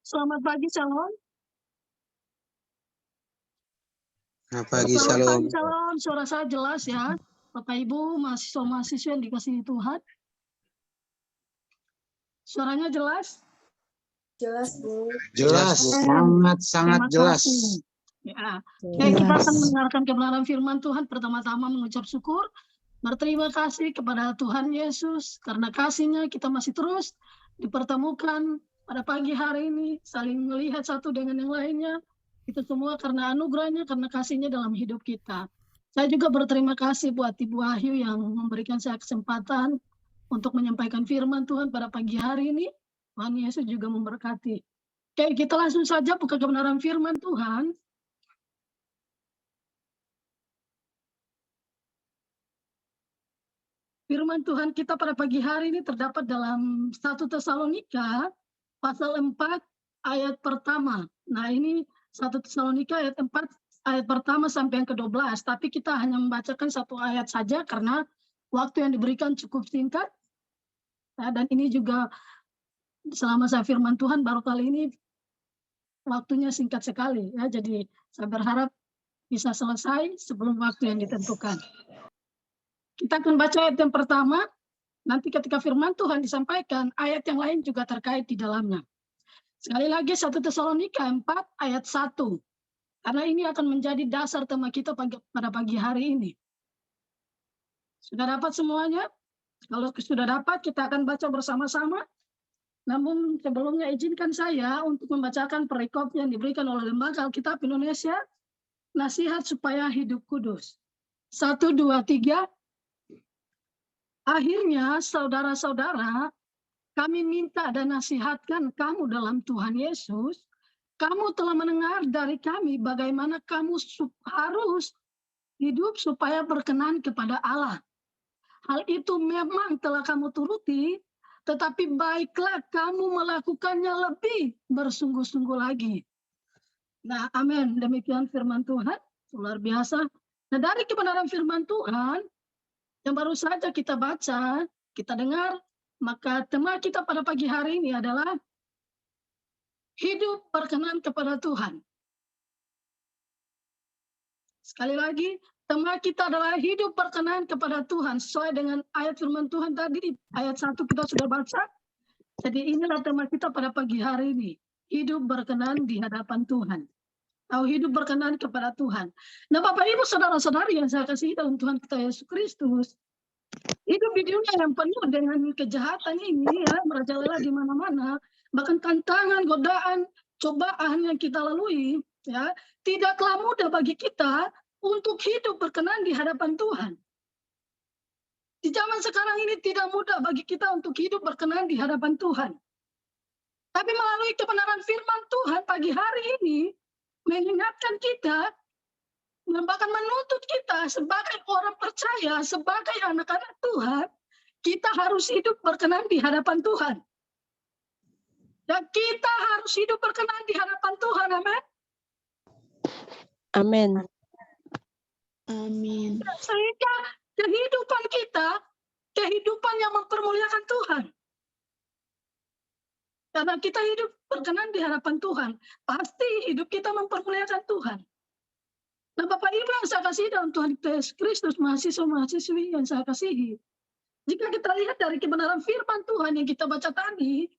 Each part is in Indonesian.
Selamat pagi, Shalom. Selamat pagi, Selamat Shalom. pagi, Shalom. Suara saya jelas ya. Bapak Ibu, mahasiswa-mahasiswa yang dikasihi Tuhan. Suaranya jelas? Jelas, Bu. Jelas, sangat Terima jelas. kasih. Ya. Oke, kita akan mendengarkan kebenaran firman Tuhan. Pertama-tama mengucap syukur. Berterima kasih kepada Tuhan Yesus. Karena kasih-Nya kita masih terus dipertemukan pada pagi hari ini. Saling melihat satu dengan yang lainnya. Itu semua karena anugerah-Nya, karena kasih-Nya dalam hidup kita. Saya juga berterima kasih buat Ibu Wahyu yang memberikan saya kesempatan untuk menyampaikan firman Tuhan pada pagi hari ini. Tuhan Yesus juga memberkati. Oke, kita langsung saja buka kebenaran firman Tuhan. Firman Tuhan kita pada pagi hari ini terdapat dalam 1 Tesalonika pasal 4 ayat pertama. Nah, ini 1 Tesalonika ayat 4 ayat pertama sampai yang ke-12, tapi kita hanya membacakan satu ayat saja karena waktu yang diberikan cukup singkat. Ya, dan ini juga selama saya firman Tuhan baru kali ini waktunya singkat sekali ya. Jadi saya berharap bisa selesai sebelum waktu yang ditentukan. Kita akan baca ayat yang pertama. Nanti ketika firman Tuhan disampaikan, ayat yang lain juga terkait di dalamnya. Sekali lagi 1 Tesalonika 4 ayat 1. Karena ini akan menjadi dasar tema kita pada pagi hari ini. Sudah dapat semuanya? Kalau sudah dapat, kita akan baca bersama-sama. Namun sebelumnya izinkan saya untuk membacakan perikop yang diberikan oleh Lembaga Alkitab Indonesia, Nasihat Supaya Hidup Kudus. 1, 2, 3. Akhirnya, saudara-saudara, kami minta dan nasihatkan kamu dalam Tuhan Yesus. Kamu telah mendengar dari kami bagaimana kamu harus hidup supaya berkenan kepada Allah. Hal itu memang telah kamu turuti, tetapi baiklah kamu melakukannya lebih bersungguh-sungguh lagi. Nah, amin. Demikian firman Tuhan. Luar biasa. Nah, dari kebenaran firman Tuhan, yang baru saja kita baca, kita dengar, maka tema kita pada pagi hari ini adalah hidup berkenan kepada Tuhan. Sekali lagi, tema kita adalah hidup berkenan kepada Tuhan. Sesuai dengan ayat firman Tuhan tadi, ayat 1 kita sudah baca. Jadi inilah tema kita pada pagi hari ini. Hidup berkenan di hadapan Tuhan. Atau hidup berkenan kepada Tuhan. Nah, Bapak Ibu saudara-saudari yang saya kasihi dalam Tuhan kita Yesus Kristus, hidup di dunia yang penuh dengan kejahatan ini ya, merajalela di mana-mana, bahkan tantangan, godaan, cobaan yang kita lalui ya, tidaklah mudah bagi kita untuk hidup berkenan di hadapan Tuhan. Di zaman sekarang ini tidak mudah bagi kita untuk hidup berkenan di hadapan Tuhan. Tapi melalui kebenaran firman Tuhan pagi hari ini mengingatkan kita, bahkan menuntut kita sebagai orang percaya, sebagai anak-anak Tuhan, kita harus hidup berkenan di hadapan Tuhan. Dan kita harus hidup berkenan di hadapan Tuhan, amin. Amin. Amin. Sehingga kehidupan kita, kehidupan yang mempermuliakan Tuhan. Karena kita hidup berkenan di hadapan Tuhan, pasti hidup kita mempermuliakan Tuhan. Nah, Bapak Ibu yang saya kasihi dalam Tuhan Yesus Kristus, mahasiswa-mahasiswi yang saya kasihi, jika kita lihat dari kebenaran firman Tuhan yang kita baca tadi,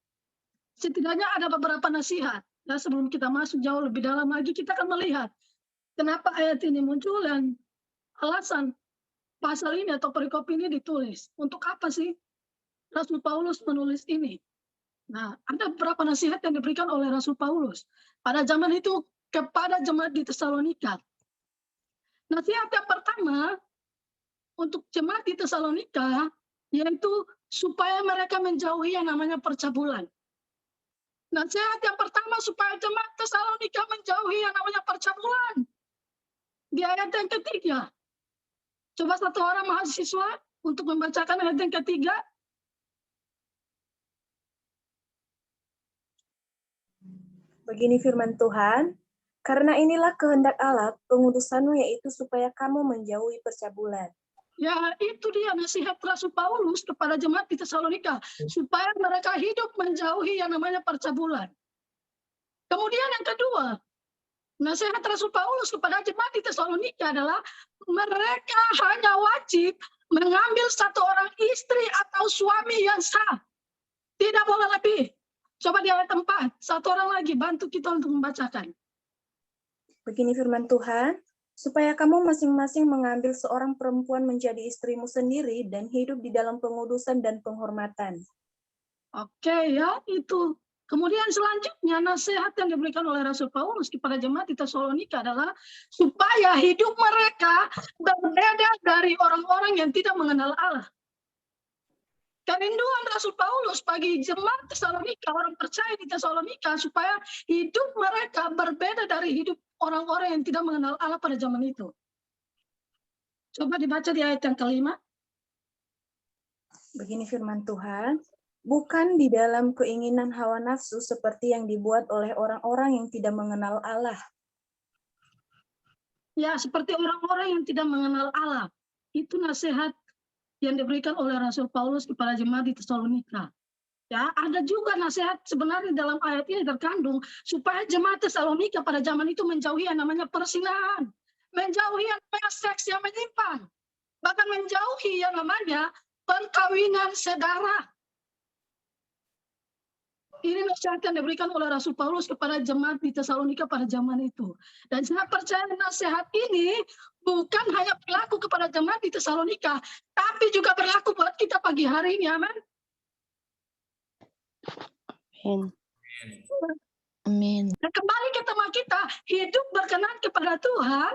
setidaknya ada beberapa nasihat. Nah, sebelum kita masuk jauh lebih dalam lagi, kita akan melihat kenapa ayat ini muncul dan alasan pasal ini atau perikop ini ditulis. Untuk apa sih Rasul Paulus menulis ini? Nah, ada beberapa nasihat yang diberikan oleh Rasul Paulus pada zaman itu kepada jemaat di Tesalonika. Nasihat yang pertama untuk jemaat di Tesalonika yaitu supaya mereka menjauhi yang namanya percabulan. Nasihat yang pertama supaya jemaat Tesalonika menjauhi yang namanya percabulan. Di ayat yang ketiga. Coba satu orang mahasiswa untuk membacakan ayat yang ketiga. Begini firman Tuhan, karena inilah kehendak Allah, pengudusanmu yaitu supaya kamu menjauhi percabulan. Ya, itu dia nasihat Rasul Paulus kepada jemaat di Tesalonika. Supaya mereka hidup menjauhi yang namanya percabulan. Kemudian yang kedua, nasihat Rasul Paulus kepada jemaat di Tesalonika adalah mereka hanya wajib mengambil satu orang istri atau suami yang sah. Tidak boleh lebih. Coba di ayat 4, satu orang lagi bantu kita untuk membacakan. Begini firman Tuhan, supaya kamu masing-masing mengambil seorang perempuan menjadi istrimu sendiri dan hidup di dalam pengudusan dan penghormatan. Oke ya, itu. Kemudian selanjutnya nasihat yang diberikan oleh Rasul Paulus kepada jemaat di Tesalonika adalah supaya hidup mereka berbeda dari orang-orang yang tidak mengenal Allah. Kerinduan Rasul Paulus bagi jemaat Tesalonika, orang percaya di Tesalonika, supaya hidup mereka berbeda dari hidup orang-orang yang tidak mengenal Allah pada zaman itu. Coba dibaca di ayat yang kelima. Begini firman Tuhan, bukan di dalam keinginan hawa nafsu seperti yang dibuat oleh orang-orang yang tidak mengenal Allah. Ya, seperti orang-orang yang tidak mengenal Allah. Itu nasihat yang diberikan oleh Rasul Paulus kepada jemaat di Tesalonika. Ya, ada juga nasihat sebenarnya dalam ayat ini terkandung supaya jemaat Tesalonika pada zaman itu menjauhi yang namanya perzinahan, menjauhi yang namanya seks yang menyimpang, bahkan menjauhi yang namanya perkawinan saudara. Ini nasihat yang diberikan oleh Rasul Paulus kepada jemaat di Tesalonika pada zaman itu. Dan saya percaya nasihat ini bukan hanya berlaku kepada jemaat di Tesalonika, tapi juga berlaku buat kita pagi hari ini, amin. Amin. Dan kembali ke tema kita, hidup berkenan kepada Tuhan.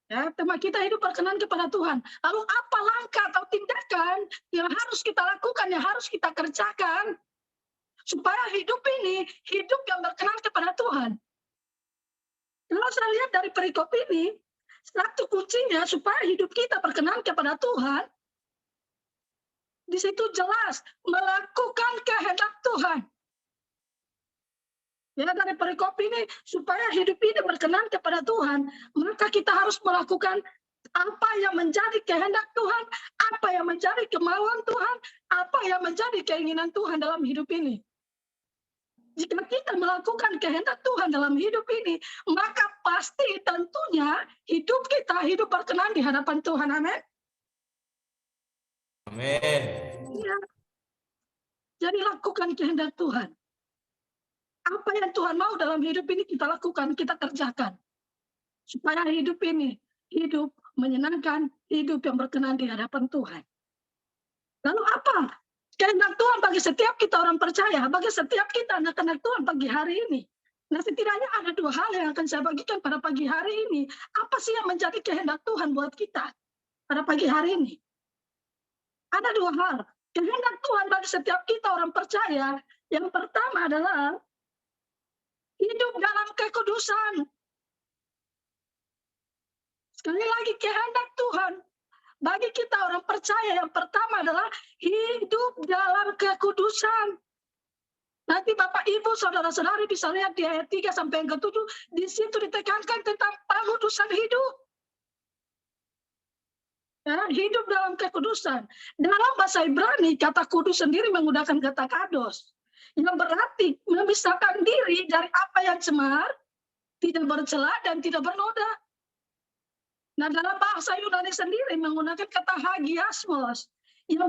Ya, tema kita hidup berkenan kepada Tuhan. Lalu apa langkah atau tindakan yang harus kita lakukan, yang harus kita kerjakan supaya hidup ini hidup yang berkenan kepada Tuhan? Kalau saya lihat dari perikop ini, satu kuncinya supaya hidup kita berkenan kepada Tuhan, di situ jelas melakukan kehendak Tuhan. Ya, dari perikop ini supaya hidup ini berkenan kepada Tuhan, maka kita harus melakukan apa yang menjadi kehendak Tuhan, apa yang menjadi kemauan Tuhan, apa yang menjadi keinginan Tuhan dalam hidup ini. Jika kita melakukan kehendak Tuhan dalam hidup ini, maka pasti tentunya hidup kita hidup berkenan di hadapan Tuhan. Amin. Amin. Ya. Jadi lakukan kehendak Tuhan. Apa yang Tuhan mau dalam hidup ini kita lakukan, kita kerjakan. Supaya hidup ini hidup menyenangkan, hidup yang berkenan di hadapan Tuhan. Lalu apa kehendak Tuhan bagi setiap kita orang percaya, bagi setiap kita anak-anak Tuhan pagi hari ini? Nah, setidaknya ada dua hal yang akan saya bagikan pada pagi hari ini. Apa sih yang menjadi kehendak Tuhan buat kita pada pagi hari ini? Ada dua hal. Kehendak Tuhan bagi setiap kita orang percaya. Yang pertama adalah hidup dalam kekudusan. Sekali lagi, kehendak Tuhan bagi kita orang percaya yang pertama adalah hidup dalam kekudusan. Nanti Bapak Ibu saudara-saudari bisa lihat di ayat 3 sampai yang ke-7, di situ ditekankan tentang pengudusan hidup. Ya, hidup dalam kekudusan. Dalam bahasa Ibrani, kata kudus sendiri menggunakan kata kados, yang berarti memisahkan diri dari apa yang cemar, tidak bercela dan tidak bernoda. Nah, dalam bahasa Yunani sendiri menggunakan kata hagiasmos, yang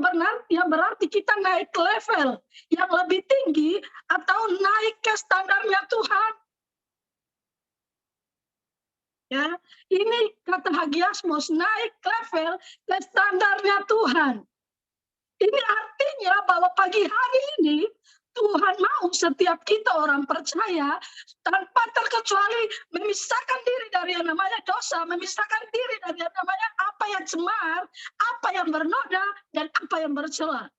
berarti kita naik level yang lebih tinggi atau naik ke standarnya Tuhan. Ya, ini kata hagiasmos, naik level ke standarnya Tuhan. Ini artinya bahwa pagi hari ini Tuhan mau setiap kita orang percaya tanpa terkecuali memisahkan diri dari yang namanya dosa, memisahkan diri dari yang namanya apa yang cemar, apa yang bernoda, dan apa yang bercela.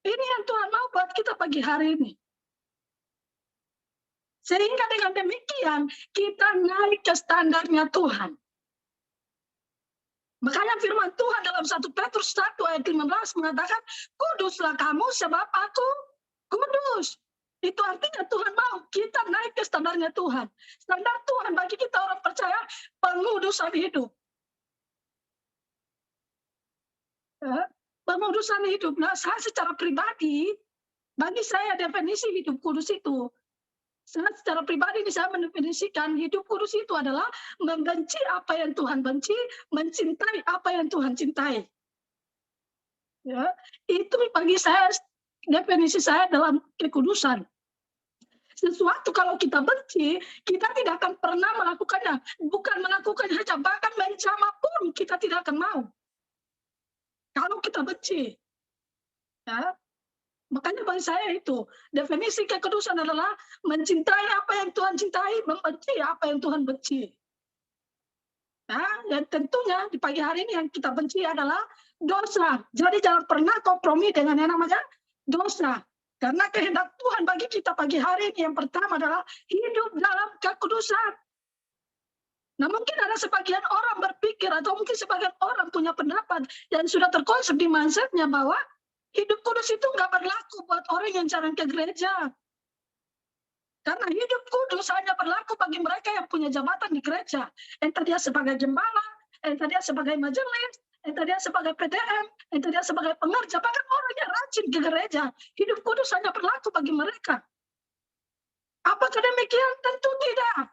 Ini yang Tuhan mau buat kita pagi hari ini. Sehingga dengan demikian kita naik ke standarnya Tuhan. Makanya firman Tuhan dalam 1 Petrus 1 ayat 15 mengatakan, kuduslah kamu sebab aku kudus. Itu artinya Tuhan mau kita naik ke standarnya Tuhan. Standar Tuhan bagi kita orang percaya, pengudusan hidup. Ya, pengudusan hidup. Nah, saya secara pribadi, Bagi saya definisi hidup kudus itu, secara pribadi ini saya mendefinisikan hidup kudus itu adalah membenci apa yang Tuhan benci, mencintai apa yang Tuhan cintai. Ya, itu bagi saya definisi saya dalam kekudusan. Sesuatu kalau kita benci, kita tidak akan pernah melakukannya. Bukan melakukannya saja, bahkan mencama pun kita tidak akan mau. Kalau kita benci. Ya, makanya bagi saya itu, definisi kekudusan adalah mencintai apa yang Tuhan cintai, membenci apa yang Tuhan benci. Ya, dan tentunya di pagi hari ini yang kita benci adalah dosa. Jadi jangan pernah kompromi dengan yang namanya dosa. Karena kehendak Tuhan bagi kita pagi hari ini yang pertama adalah hidup dalam kekudusan. Nah, mungkin ada sebagian orang berpikir atau mungkin sebagian orang punya pendapat yang sudah terkonsep di mindsetnya bahwa hidup kudus itu nggak berlaku buat orang yang jarang ke gereja. Karena hidup kudus hanya berlaku bagi mereka yang punya jabatan di gereja. Entah dia sebagai gembala, entah dia sebagai majelis, entah dia sebagai PDM, entah dia sebagai pengerja, bahkan orang yang rajin ke gereja. Hidup kudus hanya berlaku bagi mereka. Apakah demikian? Tentu tidak.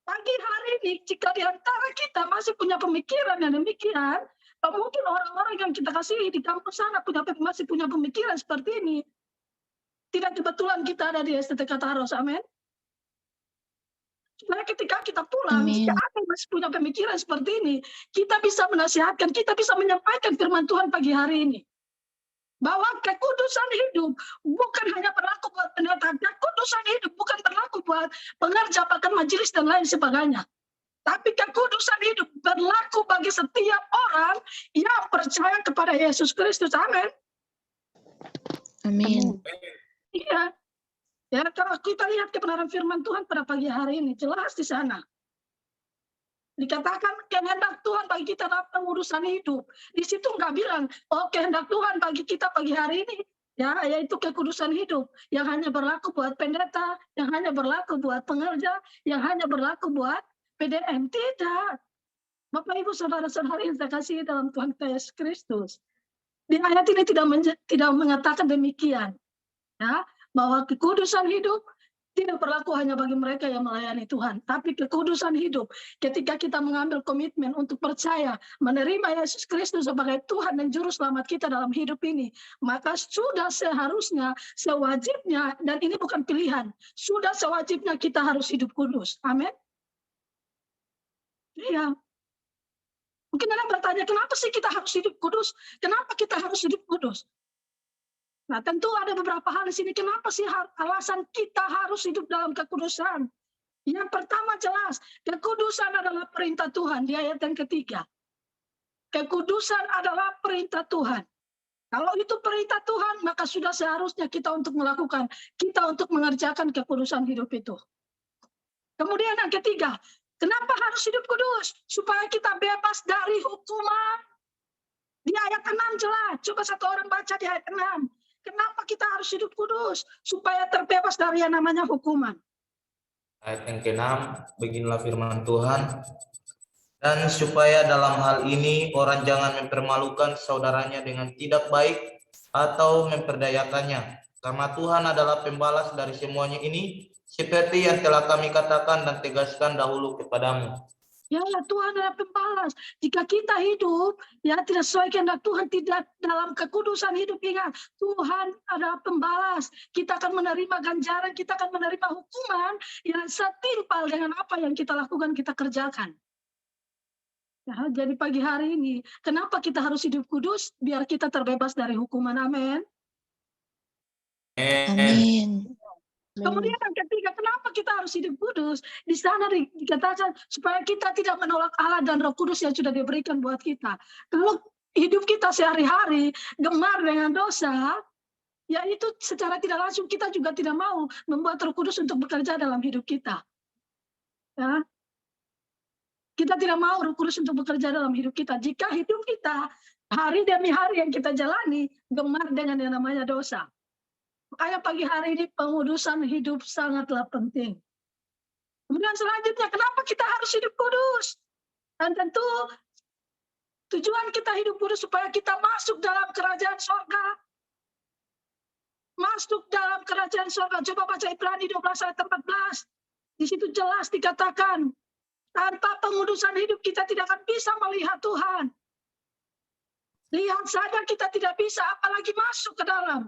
Pagi hari ini, jika di antara kita masih punya pemikiran yang demikian, mungkin orang-orang yang kita kasihi di kampus sana masih punya pemikiran seperti ini. Tidak kebetulan kita ada di STT Kataros, amin. Supaya ketika kita pulang, jika ada yang masih punya pemikiran seperti ini, kita bisa menasihatkan, kita bisa menyampaikan firman Tuhan pagi hari ini. Bahwa kekudusan hidup bukan hanya berlaku buat pendeta, kekudusan hidup bukan berlaku buat pengerja, bahkan majelis dan lain sebagainya. Tapi kekudusan hidup berlaku bagi setiap orang yang percaya kepada Yesus Kristus. Amin. Amin. Iya. Ya, kalau kita lihat kebenaran firman Tuhan pada pagi hari ini, jelas di sana. Dikatakan kehendak Tuhan bagi kita dalam pengurusan hidup. Di situ nggak bilang, oh kehendak Tuhan bagi kita pagi hari ini, ya, yaitu kekudusan hidup yang hanya berlaku buat pendeta, yang hanya berlaku buat pengerja, yang hanya berlaku buat PDM. Tidak. Bapak Ibu saudara-saudara yang saya kasih dalam Tuhan Yesus Kristus. Di ayat ini tidak mengatakan demikian, ya, bahwa kekudusan hidup tidak berlaku hanya bagi mereka yang melayani Tuhan, tapi kekudusan hidup ketika kita mengambil komitmen untuk percaya menerima Yesus Kristus sebagai Tuhan dan Juru Selamat kita dalam hidup ini, maka sudah seharusnya, sewajibnya, dan ini bukan pilihan, sudah sewajibnya kita harus hidup kudus. Amin. Iya. Mungkin ada yang bertanya, kenapa sih kita harus hidup kudus? Kenapa kita harus hidup kudus? Nah, tentu ada beberapa hal di sini. Kenapa sih alasan kita harus hidup dalam kekudusan? Yang pertama jelas, kekudusan adalah perintah Tuhan di ayat yang ketiga. Kekudusan adalah perintah Tuhan. Kalau itu perintah Tuhan, maka sudah seharusnya kita untuk melakukan, kita untuk mengerjakan kekudusan hidup itu. Kemudian yang ketiga, kenapa harus hidup kudus? Supaya kita bebas dari hukuman. Di ayat 6 jelas, coba satu orang baca di ayat 6. Kenapa kita harus hidup kudus? Supaya terbebas dari yang namanya hukuman. Ayat yang ke-6, beginilah firman Tuhan. Dan supaya dalam hal ini orang jangan mempermalukan saudaranya dengan tidak baik atau memperdayakannya. Karena Tuhan adalah pembalas dari semuanya ini, seperti yang telah kami katakan dan tegaskan dahulu kepadamu. Ya, Tuhan adalah pembalas. Jika kita hidup ya tidak sesuai kehendak Tuhan, tidak dalam kekudusan hidup, ingat Tuhan adalah pembalas. Kita akan menerima ganjaran, kita akan menerima hukuman yang setimpal dengan apa yang kita lakukan, kita kerjakan. Ya, jadi pagi hari ini, kenapa kita harus hidup kudus? Biar kita terbebas dari hukuman. Amin. Amin. Kemudian yang ketiga, kenapa kita harus hidup kudus? Di sana dikatakan supaya kita tidak menolak Allah dan Roh Kudus yang sudah diberikan buat kita. Kalau hidup kita sehari-hari gemar dengan dosa, ya itu secara tidak langsung kita juga tidak mau membuat Roh Kudus untuk bekerja dalam hidup kita. Ya. Kita tidak mau Roh Kudus untuk bekerja dalam hidup kita. Jika hidup kita hari demi hari yang kita jalani gemar dengan yang namanya dosa. Makanya pagi hari ini pengudusan hidup sangatlah penting. Kemudian selanjutnya, kenapa kita harus hidup kudus? Dan tentu tujuan kita hidup kudus supaya kita masuk dalam kerajaan surga. masuk dalam kerajaan surga. Coba baca Ibrani 12 ayat 14. Di situ jelas dikatakan, tanpa pengudusan hidup kita tidak akan bisa melihat Tuhan. Lihat saja kita tidak bisa, apalagi masuk ke dalam.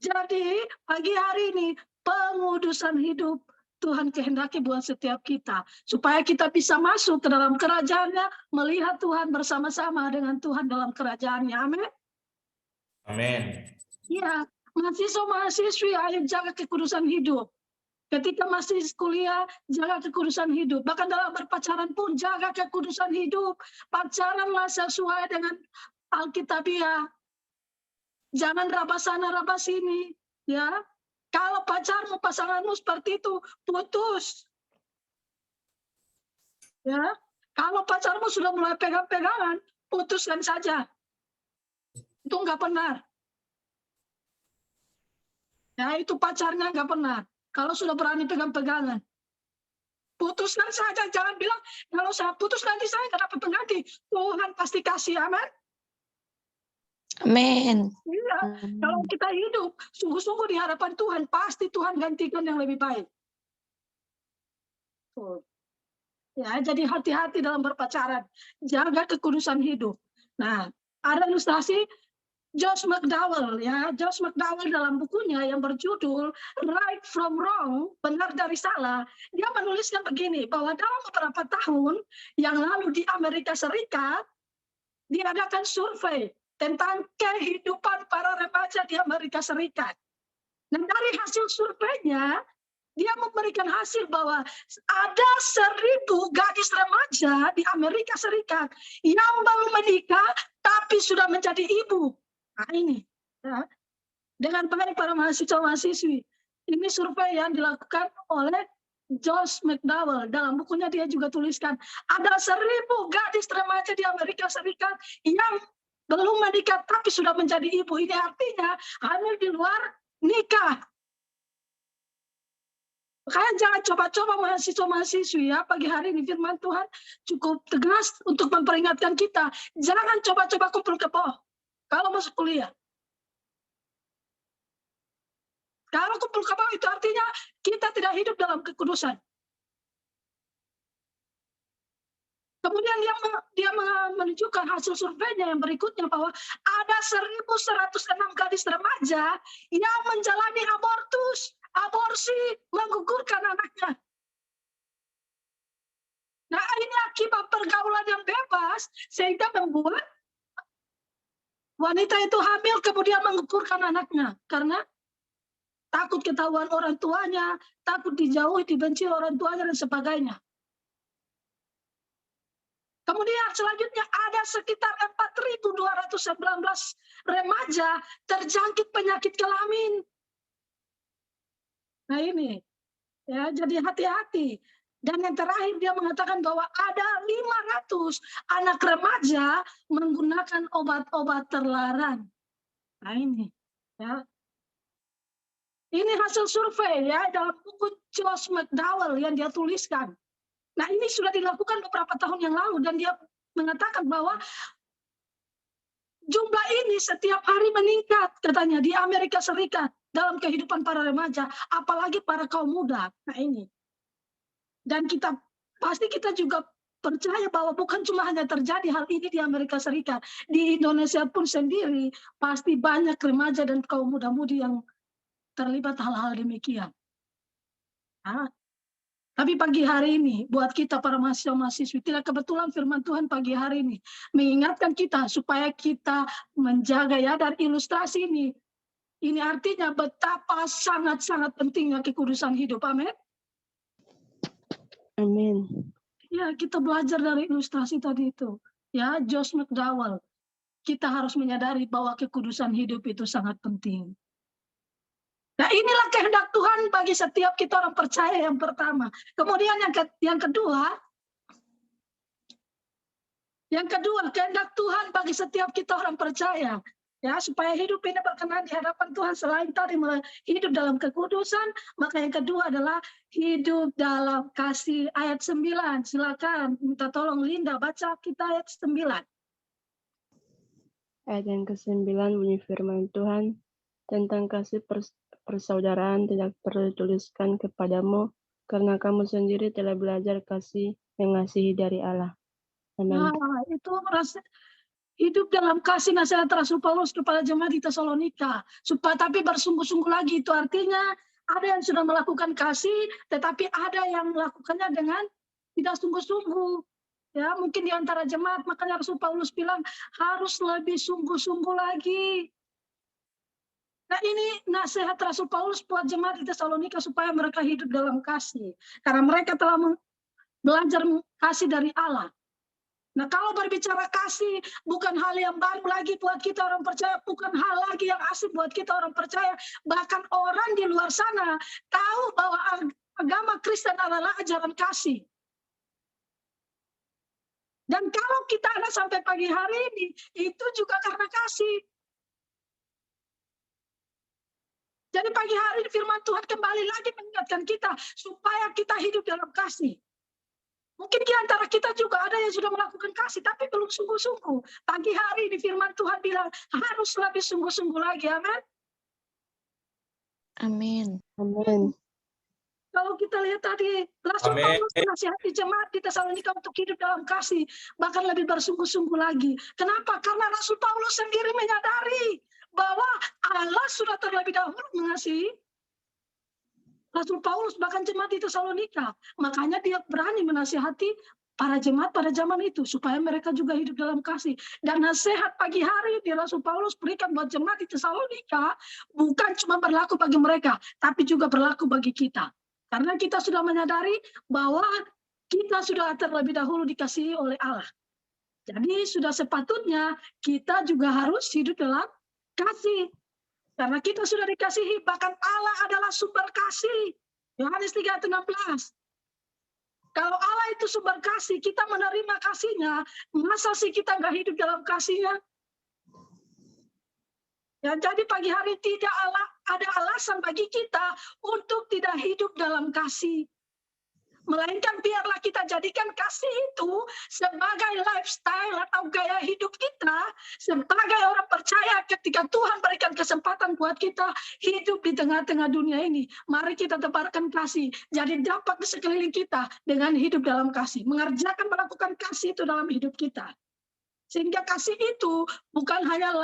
Jadi pagi hari ini pengudusan hidup Tuhan kehendaki buat setiap kita. Supaya kita bisa masuk ke dalam kerajaannya, melihat Tuhan bersama-sama dengan Tuhan dalam kerajaannya. Amin. Amin. Ya, mahasiswa-mahasiswi, ayo jaga kekudusan hidup. Ketika masih kuliah, jaga kekudusan hidup. Bahkan dalam berpacaran pun, jaga kekudusan hidup. Pacaranlah sesuai dengan Alkitabiah. Jangan rabah sana, rabah sini. Ya, kalau pacarmu, pasanganmu seperti itu, putus. Ya, kalau pacarmu sudah mulai pegang-pegangan, putuskan saja. Itu nggak benar. Ya, itu pacarnya nggak benar. Kalau sudah berani pegang-pegangan, putuskan saja. Jangan bilang, kalau saya putus nanti saya nggak dapat pengganti. Tuhan pasti kasih, amin. Amin. Iya, kalau kita hidup sungguh-sungguh di hadapan Tuhan, pasti Tuhan gantikan yang lebih baik. Tuh. Ya, jadi hati-hati dalam berpacaran. Jaga kekudusan hidup. Nah, ada ilustrasi Josh McDowell, ya. Josh McDowell dalam bukunya yang berjudul Right from Wrong, benar dari salah, dia menuliskan begini, bahwa dalam beberapa tahun yang lalu di Amerika Serikat, diadakan survei tentang kehidupan para remaja di Amerika Serikat. Dan dari hasil surveinya, dia memberikan hasil bahwa ada 1.000 gadis remaja di Amerika Serikat yang belum menikah, tapi sudah menjadi ibu. Nah ini, ya. Dengan baik para mahasiswa-mahasiswi. Ini survei yang dilakukan oleh Josh McDowell. Dalam bukunya dia juga tuliskan, ada 1.000 gadis remaja di Amerika Serikat yang belum menikah tapi sudah menjadi ibu. Ini artinya hamil di luar nikah. Makanya jangan coba-coba mahasiswa-mahasiswi, ya. Pagi hari ini firman Tuhan cukup tegas untuk memperingatkan kita. Jangan coba-coba kumpul kebo kalau masuk kuliah. Kalau kumpul kebo itu artinya kita tidak hidup dalam kekudusan. Kemudian dia menunjukkan hasil surveinya yang berikutnya bahwa ada 1.106 gadis remaja yang menjalani aborsi, menggugurkan anaknya. Nah, ini akibat pergaulan yang bebas sehingga membuat wanita itu hamil kemudian menggugurkan anaknya karena takut ketahuan orang tuanya, takut dijauhi, dibenci orang tuanya dan sebagainya. Kemudian selanjutnya ada sekitar 4.219 remaja terjangkit penyakit kelamin. Nah ini, ya, jadi hati-hati. Dan yang terakhir dia mengatakan bahwa ada 500 anak remaja menggunakan obat-obat terlarang. Nah ini, ya. Ini hasil survei, ya, dalam buku Josh McDowell yang dia tuliskan. Nah ini sudah dilakukan beberapa tahun yang lalu dan dia mengatakan bahwa jumlah ini setiap hari meningkat katanya di Amerika Serikat dalam kehidupan para remaja, apalagi para kaum muda. Nah ini. Dan pasti kita juga percaya bahwa bukan cuma hanya terjadi hal ini di Amerika Serikat, di Indonesia pun sendiri pasti banyak remaja dan kaum muda-mudi yang terlibat hal-hal demikian. Nah, tapi pagi hari ini, buat kita para mahasiswa-mahasiswi, tidak kebetulan firman Tuhan pagi hari ini mengingatkan kita supaya kita menjaga, ya, dan ilustrasi ini. Ini artinya betapa sangat-sangat pentingnya kekudusan hidup. Amin. Amin. Ya, kita belajar dari ilustrasi tadi itu. Ya, Josh McDowell. Kita harus menyadari bahwa kekudusan hidup itu sangat penting. Nah inilah kehendak Tuhan bagi setiap kita orang percaya yang pertama. Kemudian yang kedua, kehendak Tuhan bagi setiap kita orang percaya. Ya, supaya hidup ini berkenan di hadapan Tuhan, selain tadi hidup dalam kekudusan, maka yang kedua adalah hidup dalam kasih. Ayat 9, silakan minta tolong Linda baca kita ayat 9. Ayat yang ke-9 bunyi firman Tuhan, tentang kasih persaudaraan tidak perlu dituliskan kepadamu, karena kamu sendiri telah belajar kasih mengasihi dari Allah. Amin. Nah, itu hidup dalam kasih nasihat Rasul Paulus kepada jemaat di Tesalonika. Tapi bersungguh-sungguh lagi, itu artinya ada yang sudah melakukan kasih, tetapi ada yang melakukannya dengan tidak sungguh-sungguh. Ya, mungkin di antara jemaat, makanya Rasul Paulus bilang harus lebih sungguh-sungguh lagi. Nah, ini nasihat Rasul Paulus buat jemaat di Tesalonika supaya mereka hidup dalam kasih. Karena mereka telah belajar kasih dari Allah. Nah, kalau berbicara kasih, bukan hal yang baru lagi buat kita orang percaya, bukan hal lagi yang asing buat kita orang percaya. Bahkan orang di luar sana tahu bahwa agama Kristen adalah ajaran kasih. Dan kalau kita ada sampai pagi hari ini, itu juga karena kasih. Jadi pagi hari ini firman Tuhan kembali lagi mengingatkan kita supaya kita hidup dalam kasih. Mungkin di antara kita juga ada yang sudah melakukan kasih, tapi belum sungguh-sungguh. Pagi hari ini firman Tuhan bilang harus lebih sungguh-sungguh lagi. Amin. Amin. Amin. Kalau kita lihat tadi, Rasul Paulus menasihati jemaat di Tesalonika untuk hidup dalam kasih, bahkan lebih bersungguh-sungguh lagi. Kenapa? Karena Rasul Paulus sendiri menyadari bahwa Allah sudah terlebih dahulu mengasihi Rasul Paulus, bahkan jemaat di Tesalonika. Makanya dia berani menasihati para jemaat pada zaman itu, supaya mereka juga hidup dalam kasih. Dan nasihat pagi hari di Rasul Paulus berikan buat jemaat di Tesalonika, bukan cuma berlaku bagi mereka, tapi juga berlaku bagi kita. Karena kita sudah menyadari bahwa kita sudah terlebih dahulu dikasihi oleh Allah. Jadi sudah sepatutnya kita juga harus hidup dalam kasih. Karena kita sudah dikasihi, bahkan Allah adalah sumber kasih. Yohanes 3:16. Kalau Allah itu sumber kasih, kita menerima kasihnya, masa sih kita nggak hidup dalam kasihnya? Ya, jadi pagi hari tidak ada alasan bagi kita untuk tidak hidup dalam kasih. Melainkan biarlah kita jadikan kasih itu sebagai lifestyle atau gaya hidup kita sebagai orang percaya ketika Tuhan berikan kesempatan buat kita hidup di tengah-tengah dunia ini. Mari kita tebarkan kasih. Jadi dapat di sekeliling kita dengan hidup dalam kasih. Mengerjakan melakukan kasih itu dalam hidup kita. Sehingga kasih itu bukan hanya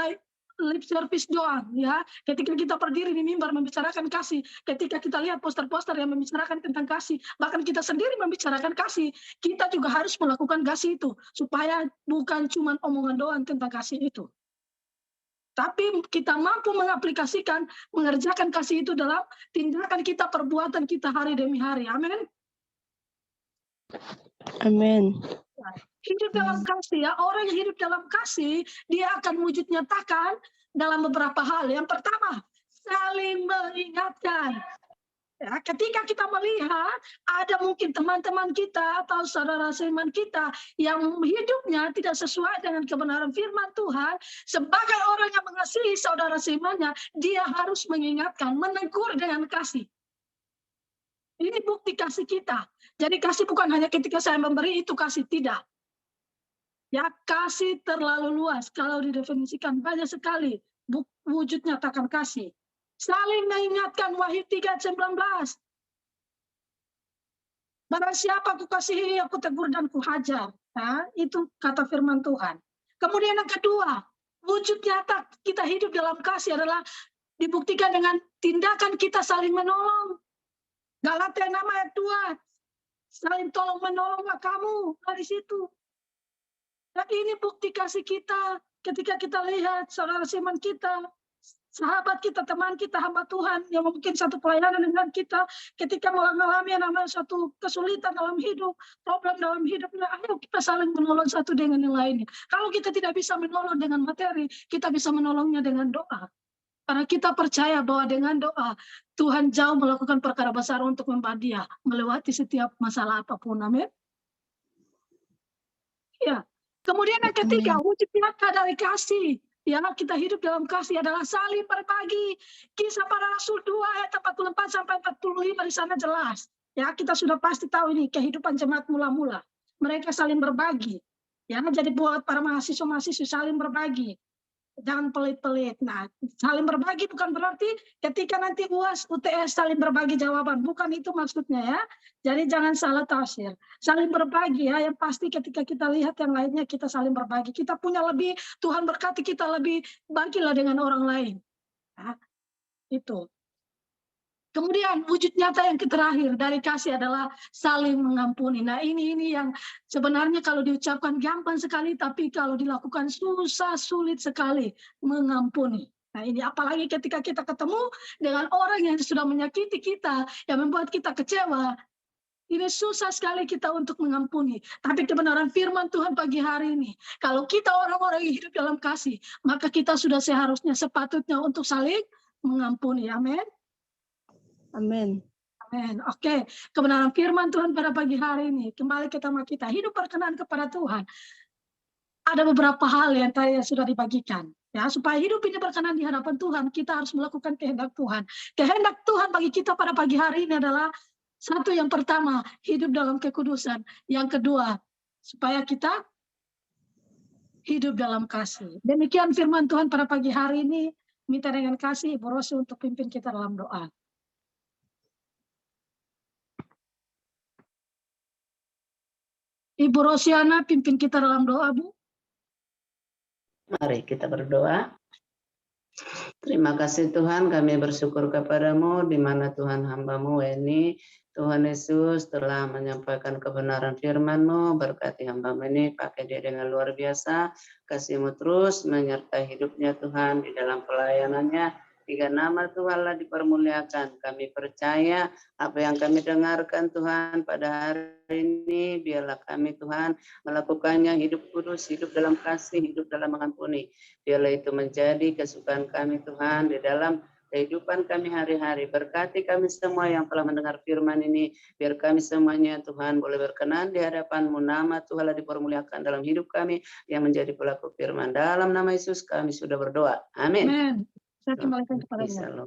lip service doang, ya. Ketika kita berdiri di mimbar membicarakan kasih, ketika kita lihat poster-poster yang membicarakan tentang kasih, bahkan kita sendiri membicarakan kasih, kita juga harus melakukan kasih itu, supaya bukan cuma omongan doang tentang kasih itu. Tapi kita mampu mengaplikasikan, mengerjakan kasih itu dalam tindakan kita, perbuatan kita hari demi hari. Amin. Amin. Hidup dalam kasih, ya, orang yang hidup dalam kasih, dia akan wujud nyatakan dalam beberapa hal. Yang pertama, saling mengingatkan. Ya, ketika kita melihat ada mungkin teman-teman kita atau saudara seiman kita yang hidupnya tidak sesuai dengan kebenaran firman Tuhan, sebagai orang yang mengasihi saudara seimannya, dia harus mengingatkan, menegur dengan kasih. Ini bukti kasih kita. Jadi kasih bukan hanya ketika saya memberi itu kasih, tidak. Ya, kasih terlalu luas. Kalau didefinisikan banyak sekali wujud nyatakan kasih. Saling mengingatkan, Wahyu 3:19. Barang siapa aku kasihi, aku tegur dan kuhajar. Nah, itu kata firman Tuhan. Kemudian yang kedua, wujud nyata kita hidup dalam kasih adalah dibuktikan dengan tindakan kita saling menolong. Galatia 6:2. Saling tolong menolonglah kamu dari situ. Dan ini bukti kasih kita ketika kita lihat saudara seiman kita, sahabat kita, teman kita, hamba Tuhan yang mungkin satu pelayanan dengan kita, ketika mengalami yang namanya satu kesulitan dalam hidup, problem dalam hidupnya, ayo kita saling menolong satu dengan yang lainnya. Kalau kita tidak bisa menolong dengan materi, kita bisa menolongnya dengan doa. Karena kita percaya bahwa dengan doa, Tuhan jauh melakukan perkara besar untuk membantu dia melewati setiap masalah apapun. Amin. Ya. Kemudian yang ketiga, wujud nyata dari kasih. Ya, kita hidup dalam kasih adalah saling berbagi. Kisah para Rasul 2 ayat 44 sampai 45 di sana jelas. Ya, kita sudah pasti tahu ini kehidupan jemaat mula-mula. Mereka saling berbagi. Ya, jadi buat para mahasiswa-mahasiswa saling berbagi. Jangan pelit-pelit. Nah, saling berbagi bukan berarti ketika nanti UAS, UTS saling berbagi jawaban. Bukan itu maksudnya ya. Jadi jangan salah tafsir. Saling berbagi ya. Yang pasti ketika kita lihat yang lainnya kita saling berbagi. Kita punya lebih, Tuhan berkati kita lebih, bagilah dengan orang lain. Nah, itu. Kemudian wujud nyata yang terakhir dari kasih adalah saling mengampuni. Nah ini yang sebenarnya kalau diucapkan gampang sekali, tapi kalau dilakukan susah, sulit sekali mengampuni. Nah ini apalagi ketika kita ketemu dengan orang yang sudah menyakiti kita, yang membuat kita kecewa. Ini susah sekali kita untuk mengampuni. Tapi kebenaran firman Tuhan pagi hari ini, kalau kita orang-orang yang hidup dalam kasih, maka kita sudah seharusnya sepatutnya untuk saling mengampuni. Amin. Amin. Amin. Oke, kebenaran firman Tuhan pada pagi hari ini. Kembali ke tema kita, hidup berkenan kepada Tuhan. Ada beberapa hal yang tadi sudah dibagikan. Ya, supaya hidup ini berkenan di hadapan Tuhan, kita harus melakukan kehendak Tuhan. Kehendak Tuhan bagi kita pada pagi hari ini adalah satu, yang pertama, hidup dalam kekudusan. Yang kedua, supaya kita hidup dalam kasih. Demikian firman Tuhan pada pagi hari ini. Minta dengan kasih Ibu Rosi untuk pimpin kita dalam doa. Ibu Rosiana pimpin kita dalam doa, Bu. Mari kita berdoa. Terima kasih Tuhan, kami bersyukur kepadamu di mana Tuhan hamba-Mu ini, Tuhan Yesus telah menyampaikan kebenaran firman-Mu, berkati hamba-Mu ini, pakai dia dengan luar biasa, kasih-Mu terus menyertai hidupnya Tuhan di dalam pelayanannya, hingga nama Tuhanlah dipermuliakan. Kami percaya apa yang kami dengarkan Tuhan pada hari ini, biarlah kami Tuhan melakukannya hidup kudus, hidup dalam kasih, hidup dalam mengampuni. Biarlah itu menjadi kesukaan kami Tuhan di dalam kehidupan kami hari-hari. Berkati kami semua yang telah mendengar firman ini, biar kami semuanya Tuhan boleh berkenan di hadapan-Mu. Nama Tuhanlah dipermuliakan dalam hidup kami yang menjadi pelaku firman. Dalam nama Yesus kami sudah berdoa. Amin. Amin. Saya kembalikan kepada Shalom.